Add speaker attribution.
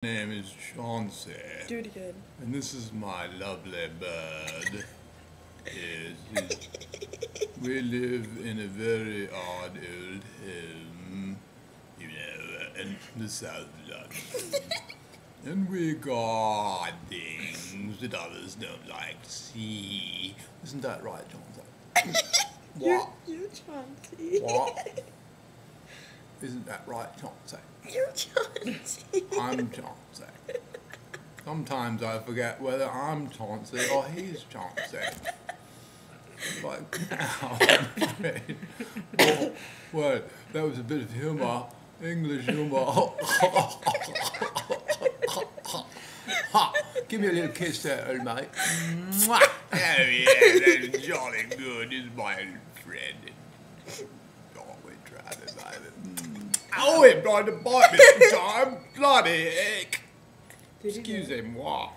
Speaker 1: My name is Chauncy.
Speaker 2: Do it again.
Speaker 1: And this is my lovely bird. We live in a very odd old home, you know, in the South London. And we guard things that others don't like to see. Isn't that right, Chauncy? What?
Speaker 2: You're Chauncy.
Speaker 1: What? Isn't that right, Chauncy?
Speaker 2: You're Chauncy.
Speaker 1: I'm Chauncy. Sometimes I forget whether I'm Chauncy or he's Chauncy. Like now, I'm afraid. Oh, well, that was a bit of humour. English humour. Give me a little kiss there, old mate. Mwah. Oh yeah, that's jolly good. He's my old friend. Oh, we're trying to say that. Oh, he tried to bite me this time. Bloody heck. Excusez-moi.